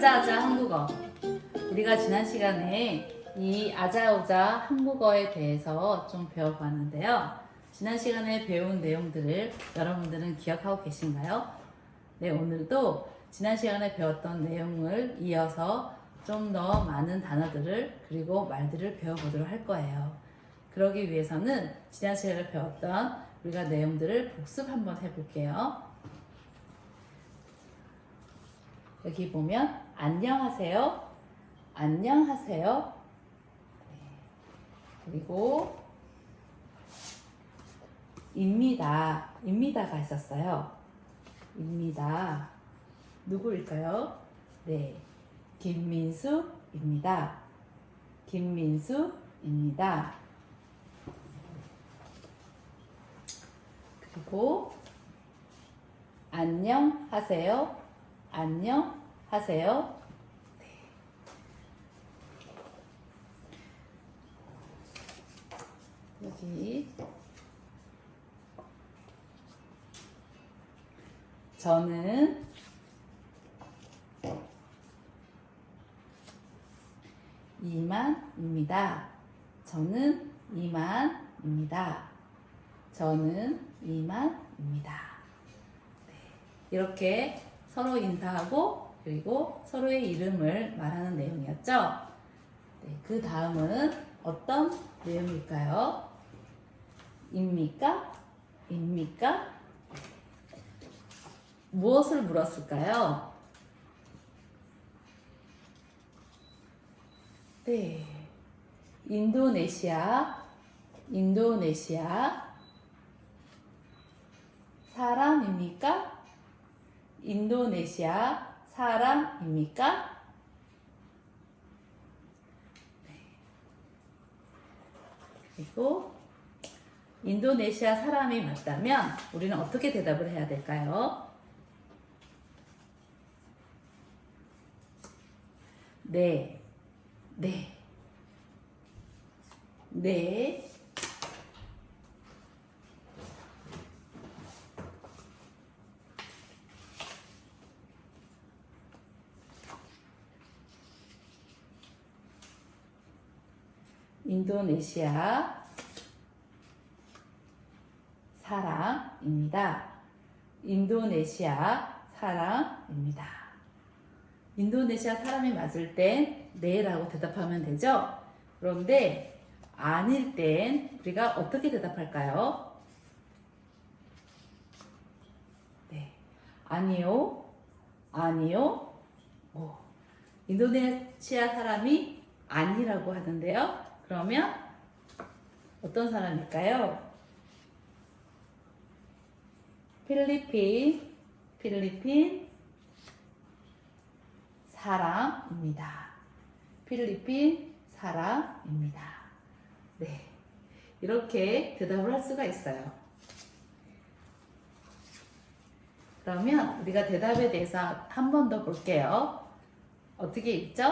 아자아자 한국어. 우리가 지난 시간에 이 아자아자 한국어에 대해서 좀 배워봤는데요. 지난 시간에 배운 내용들을 여러분들은 기억하고 계신가요? 네, 오늘도 지난 시간에 배웠던 내용을 이어서 좀 더 많은 단어들을 그리고 말들을 배워보도록 할 거예요. 그러기 위해서는 지난 시간에 배웠던 우리가 내용들을 복습 한번 해볼게요. 여기 보면 안녕하세요, 안녕하세요. 그리고 입니다, 입니다가 있었어요. 입니다. 누구일까요? 네, 김민수입니다. 김민수입니다. 그리고 안녕하세요, 안녕하세요. 네. 여기 저는 이만입니다. 저는 이만입니다. 저는 이만입니다. 네. 이렇게 서로 인사하고 그리고 서로의 이름을 말하는 내용이었죠. 네. 그 다음은 어떤 내용일까요? 입니까? 입니까? 무엇을 물었을까요? 네, 인도네시아 사람입니까? 인도네시아 사람입니까? 네. 그리고 인도네시아 사람이 맞다면 우리는 어떻게 대답을 해야 될까요? 네, 네, 네. 인도네시아 사람입니다. 인도네시아 사람입니다. 인도네시아 사람이 맞을 땐 네라고 대답하면 되죠? 그런데 아닐 땐 우리가 어떻게 대답할까요? 네, 아니요, 아니요. 오. 인도네시아 사람이 아니라고 하는데요. 그러면 어떤 사람일까요? 필리핀 사람입니다. 필리핀 사람입니다. 네, 이렇게 대답을 할 수가 있어요. 그러면 우리가 대답에 대해서 한 번 더 볼게요. 어떻게 읽죠?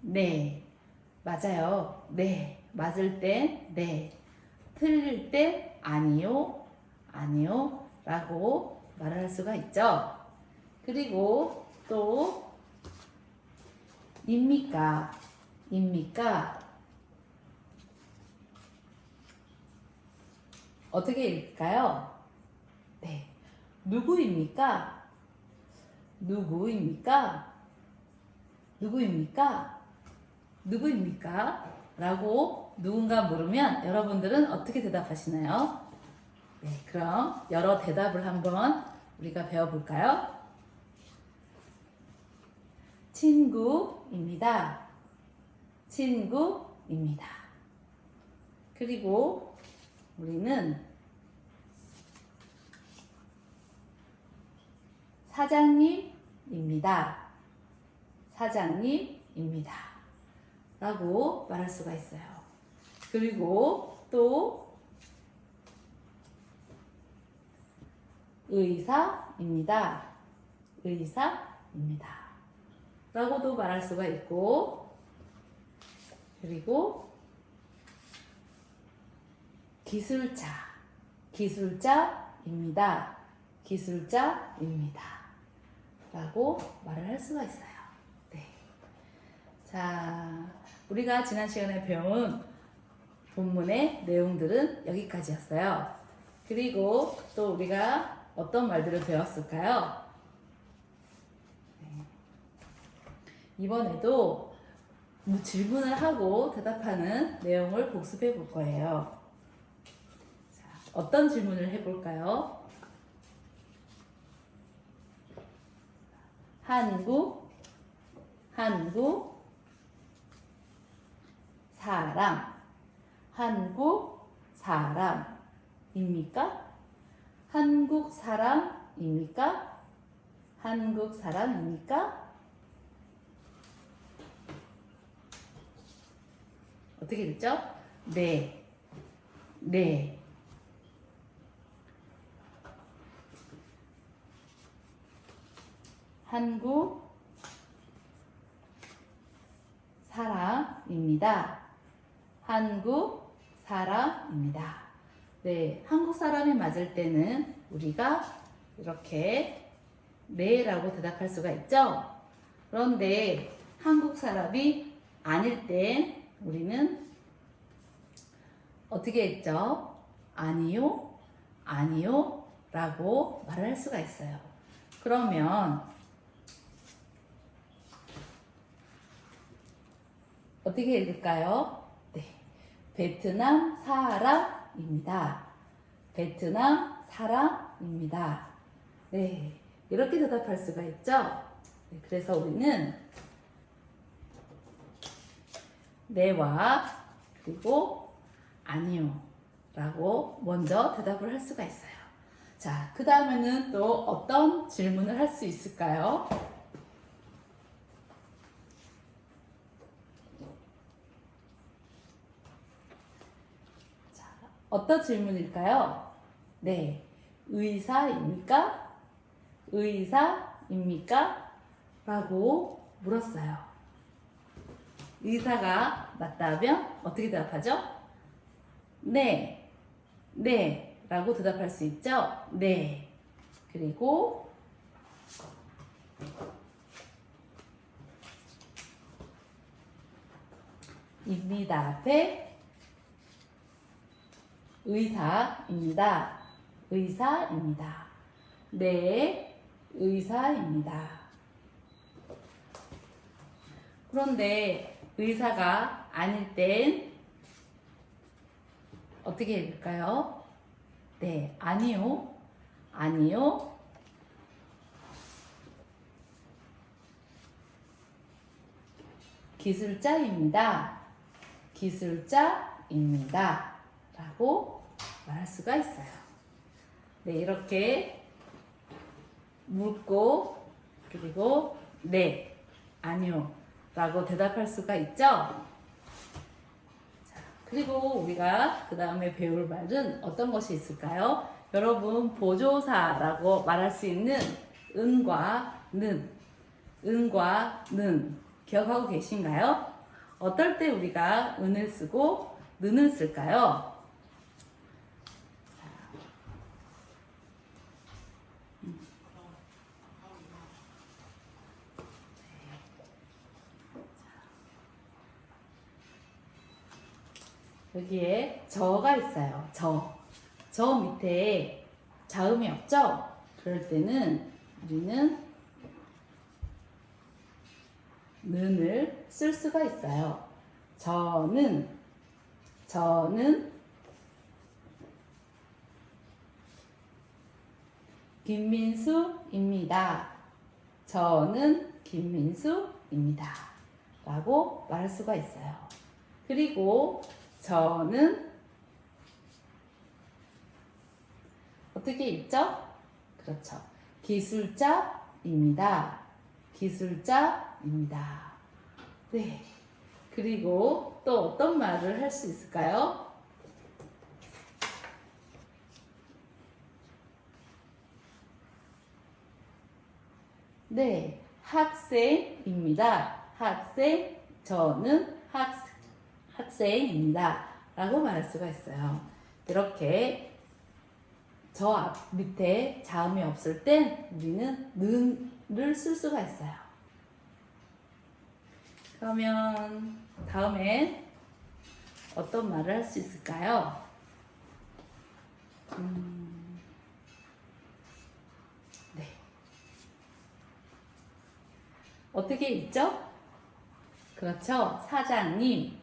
네, 맞아요. 네, 맞을 땐 네, 틀릴 때 아니요, 아니요 라고 말을 할 수가 있죠. 그리고 또 입니까? 어떻게 읽을까요? 네, 누구입니까? 라고 누군가 물으면 여러분들은 어떻게 대답하시나요? 네, 그럼 여러 대답을 한번 우리가 배워볼까요? 친구입니다. 그리고 우리는 사장님입니다. 라고 말할 수가 있어요. 그리고 또 의사입니다. 라고도 말할 수가 있고, 그리고 기술자입니다. 라고 말을 할 수가 있어요. 자, 우리가 지난 시간에 배운 본문의 내용들은 여기까지였어요. 그리고 또 우리가 어떤 말들을 배웠을까요? 이번에도 질문을 하고 대답하는 내용을 복습해 볼 거예요. 자, 어떤 질문을 해볼까요? 한국 사람, 한국 사람입니까? 한국 사람입니까? 한국 사람입니까? 어떻게 됐죠? 네, 네. 한국 사람입니다. 한국 사람입니다. 네, 한국 사람이 맞을 때는 우리가 이렇게 네라고 대답할 수가 있죠. 그런데 한국 사람이 아닐 땐 우리는 어떻게 했죠? 아니요, 아니요 라고 말을 할 수가 있어요. 그러면 어떻게 읽을까요? 네, 베트남 사람입니다. 베트남 사람입니다. 네, 이렇게 대답할 수가 있죠. 네, 그래서 우리는 네와 그리고 아니요 라고 먼저 대답을 할 수가 있어요. 자, 그 다음에는 또 어떤 질문을 할 수 있을까요? 자, 어떤 질문일까요? 네, 의사입니까? 의사입니까? 라고 물었어요. 의사가 맞다면 어떻게 대답하죠? 네, 네 라고 대답할 수 있죠? 네. 그리고 입니다 앞에 의사입니다. 의사입니다. 네, 의사입니다. 그런데 의사가 아닐 땐 어떻게 읽을까요? 네, 아니요, 아니요. 기술자입니다. 기술자입니다. 라고 말할 수가 있어요. 네, 이렇게 묻고 그리고 네, 아니요 라고 대답할 수가 있죠. 자, 그리고 우리가 그 다음에 배울 말은 어떤 것이 있을까요? 여러분, 보조사라고 말할 수 있는 은과 는, 은과 는 기억하고 계신가요? 어떨 때 우리가 은을 쓰고 는을 쓸까요? 여기에 저가 있어요. 저 밑에 자음이 없죠? 그럴 때는 우리는 는을 쓸 수가 있어요. 저는 김민수입니다. 저는 김민수입니다. 라고 말할 수가 있어요. 그리고 저는 어떻게 읽죠? 그렇죠. 기술자입니다. 기술자입니다. 네. 그리고 또 어떤 말을 할 수 있을까요? 네. 학생입니다. 저는 학생입니다. 라고 말할 수가 있어요. 이렇게 저 앞 밑에 자음이 없을 땐 우리는 는을 쓸 수가 있어요. 그러면 다음엔 어떤 말을 할 수 있을까요? 네. 어떻게 읽죠? 그렇죠. 사장님,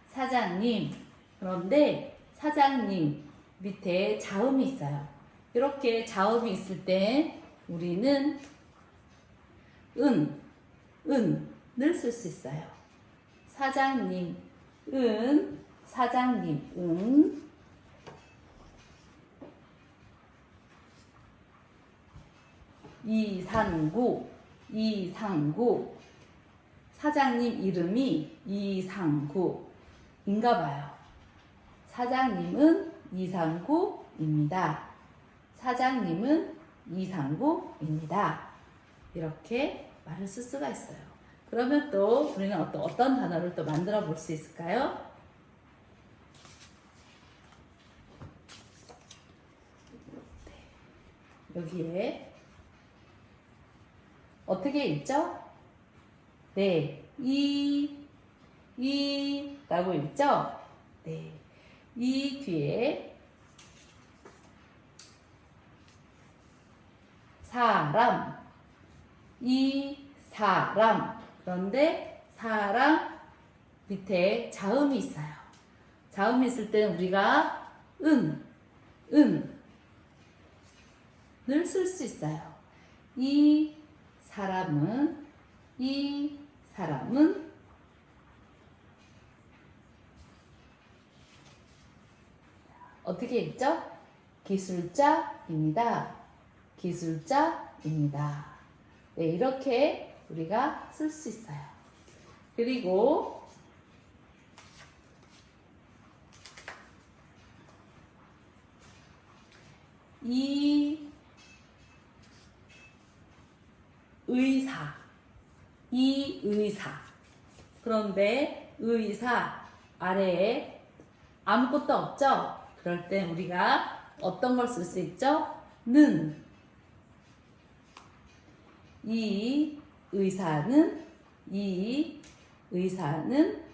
사장님. 그런데 사장님 밑에 자음이 있어요. 이렇게 자음이 있을 때 우리는 은을 쓸 수 있어요. 사장님, 사장님, 이상구. 사장님 이름이 이상구인가 봐요. 사장님은 이상구입니다. 사장님은 이상구입니다. 이렇게 말을 쓸 수가 있어요. 그러면 또 우리는 어떤 단어를 또 만들어 볼 수 있을까요? 여기에 어떻게 읽죠? 네, 라고 읽죠? 네, 이 뒤에 사람, 사람. 그런데 사람 밑에 자음이 있어요. 자음이 있을 때는 우리가 을 쓸 수 있어요. 이 사람은 어떻게 읽죠? 기술자입니다. 기술자입니다. 네, 이렇게 우리가 쓸 수 있어요. 그리고 이 의사. 그런데 의사 아래에 아무것도 없죠? 그럴 때 우리가 어떤 걸 쓸 수 있죠? 이 의사는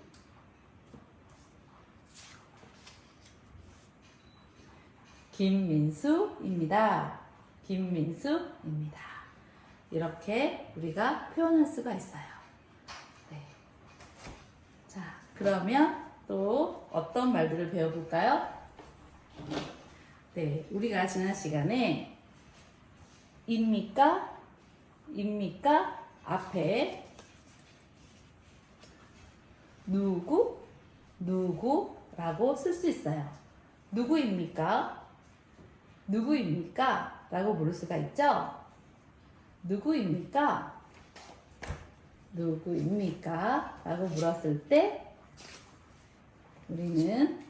김민수입니다. 이렇게 우리가 표현할 수가 있어요. 네. 자, 그러면 또 어떤 말들을 배워볼까요? 네, 우리가 지난 시간에 입니까 앞에 누구라고 쓸 수 있어요. 누구입니까 라고 물을 수가 있죠. 누구입니까 라고 물었을 때 우리는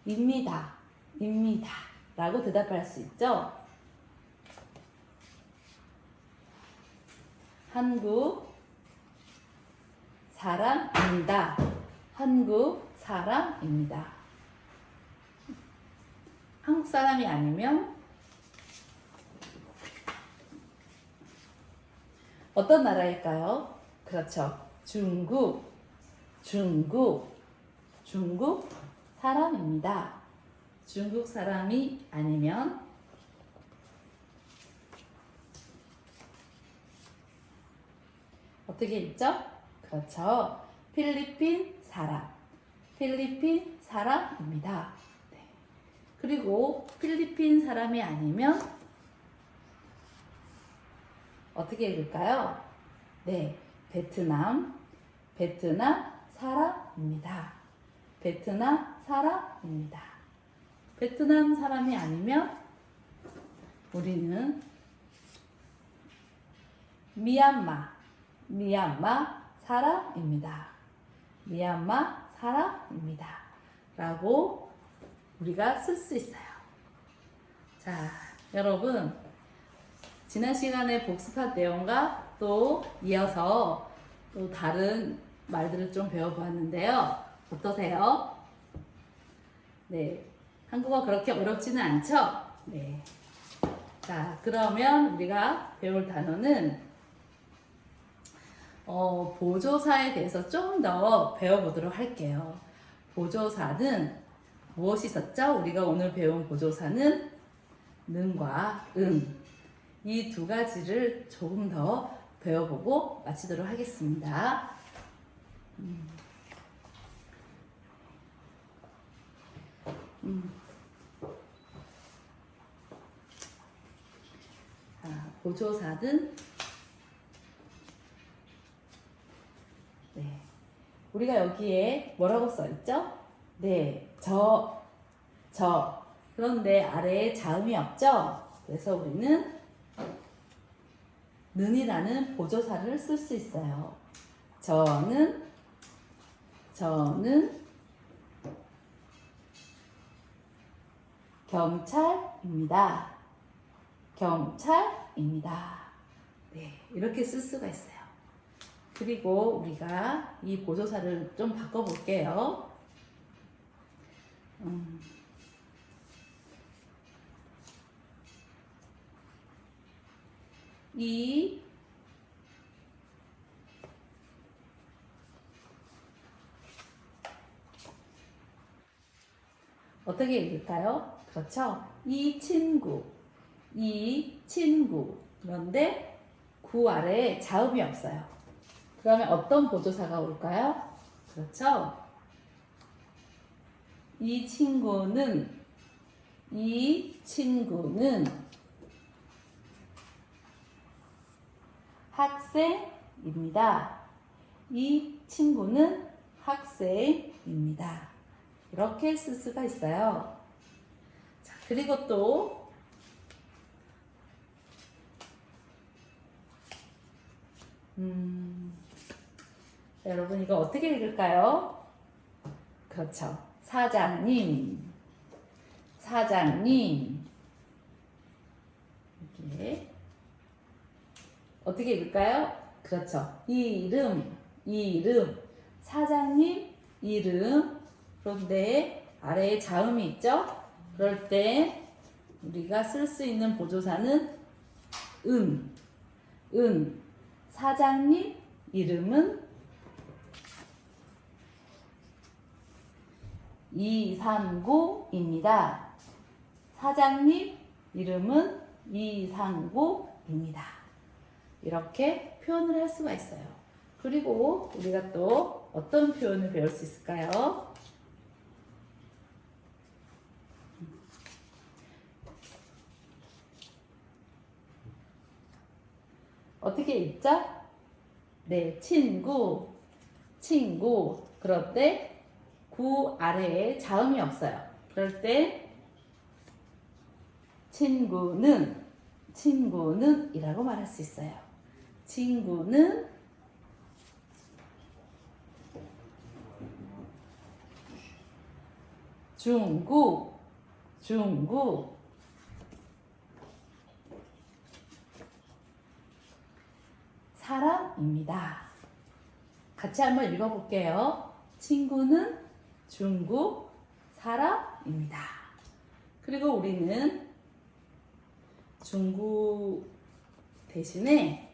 입니다 라고 대답할 수 있죠. 한국 사람입니다. 한국 사람이 아니면 어떤 나라일까요? 그렇죠. 중국 사람입니다. 중국 사람이 아니면 어떻게 읽죠? 그렇죠. 필리핀 사람입니다. 네. 그리고 필리핀 사람이 아니면 어떻게 읽을까요? 네, 베트남 사람입니다. 베트남 사람이 아니면 우리는 미얀마 사람입니다. 라고 우리가 쓸 수 있어요. 자, 여러분 지난 시간에 복습한 내용과 또 이어서 또 다른 말들을 좀 배워보았는데요. 어떠세요? 네, 한국어 그렇게 어렵지는 않죠? 네. 자, 그러면 우리가 배울 단어는 보조사에 대해서 좀 더 배워보도록 할게요. 보조사는 무엇이 있었죠? 우리가 오늘 배운 보조사는 는과 은. 이 두 가지를 조금 더 배워보고 마치도록 하겠습니다. 보조사는 네. 우리가 여기에 뭐라고 써있죠? 네, 저. 그런데 아래에 자음이 없죠? 그래서 우리는 는이라는 보조사를 쓸 수 있어요. 저는 경찰입니다. 네, 이렇게 쓸 수가 있어요. 그리고 우리가 이 보조사를 좀 바꿔볼게요. 이 어떻게 읽을까요? 그렇죠? 이 친구. 그런데 구 아래에 자음이 없어요. 그러면 어떤 보조사가 올까요? 그렇죠? 이 친구는 학생입니다. 이 친구는 학생입니다. 이렇게 쓸 수가 있어요. 자, 그리고 또 여러분 이거 어떻게 읽을까요? 그렇죠. 사장님. 이렇게 어떻게 읽을까요? 그렇죠. 이름. 사장님 이름. 그런데 아래에 자음이 있죠? 그럴 때 우리가 쓸 수 있는 보조사는 사장님 이름은 이상구입니다. 사장님 이름은 이상구입니다. 이렇게 표현을 할 수가 있어요. 그리고 우리가 또 어떤 표현을 배울 수 있을까요? 어떻게 읽죠? 네, 친구. 그런데 구 아래에 자음이 없어요. 그럴 때 친구는 이라고 말할 수 있어요. 친구는 중국. 사람입니다. 같이 한번 읽어볼게요. 친구는 중국 사람입니다. 그리고 우리는 중국 대신에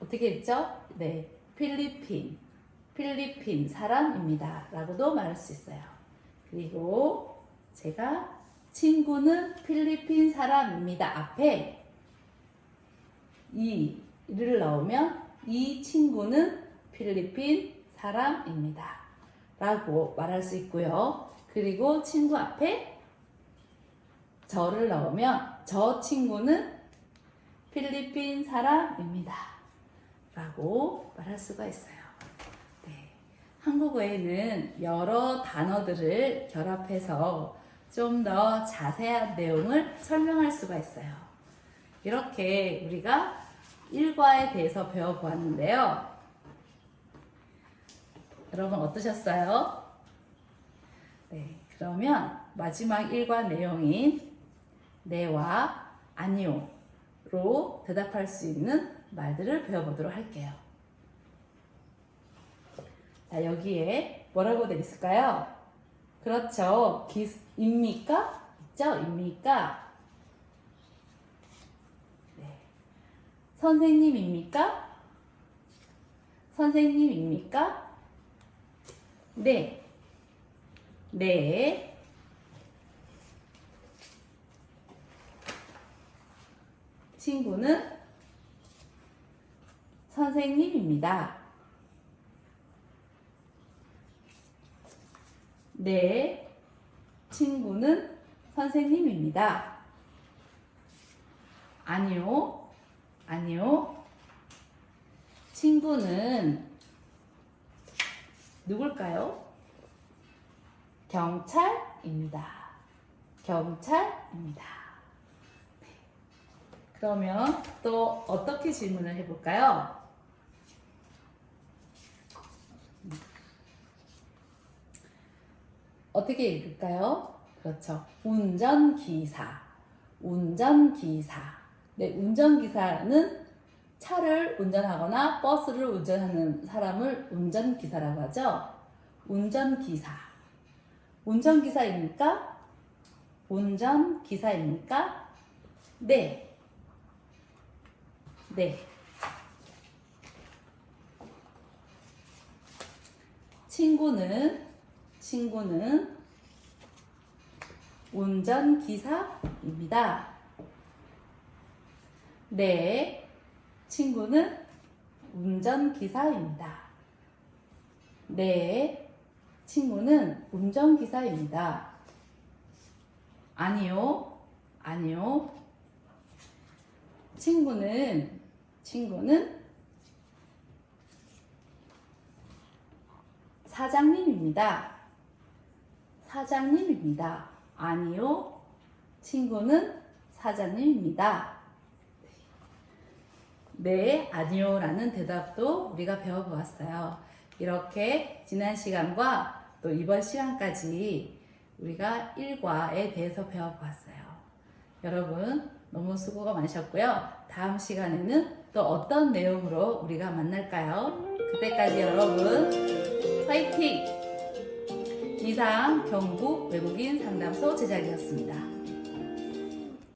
어떻게 읽죠? 네, 필리핀 사람입니다. 라고도 말할 수 있어요. 그리고 제가 친구는 필리핀 사람입니다. 앞에 이를 넣으면 이 친구는 필리핀 사람입니다. 라고 말할 수 있고요. 그리고 친구 앞에 저를 넣으면 저 친구는 필리핀 사람입니다. 라고 말할 수가 있어요. 네. 한국어에는 여러 단어들을 결합해서 좀 더 자세한 내용을 설명할 수가 있어요. 이렇게 우리가 일과에 대해서 배워보았는데요. 여러분 어떠셨어요? 네, 그러면 마지막 일과 내용인 네와 아니오로 대답할 수 있는 말들을 배워보도록 할게요. 자, 여기에 뭐라고 되어 있을까요? 그렇죠. 입니까? 있죠? 입니까? 네. 선생님입니까? 선생님입니까? 네. 네. 친구는 선생님입니다. 네. 친구는 선생님입니다. 아니요. 아니요. 친구는 누굴까요? 경찰입니다. 경찰입니다. 네. 그러면 또 어떻게 질문을 해볼까요? 어떻게 읽을까요? 그렇죠. 운전기사. 운전기사. 네, 운전기사는 차를 운전하거나 버스를 운전하는 사람을 운전기사라고 하죠. 운전기사. 운전기사입니까? 운전기사입니까? 네. 네. 친구는 운전기사입니다. 네. 친구는 운전기사입니다. 네. 친구는 운전기사입니다. 아니요. 아니요. 친구는 사장님입니다. 사장님입니다. 아니요. 친구는 사장님입니다. 네, 아니요 라는 대답도 우리가 배워보았어요. 이렇게 지난 시간과 또 이번 시간까지 우리가 일과에 대해서 배워보았어요. 여러분 너무 수고가 많으셨고요. 다음 시간에는 또 어떤 내용으로 우리가 만날까요? 그때까지 여러분 화이팅! 이상 경북 외국인 상담소 제작이었습니다.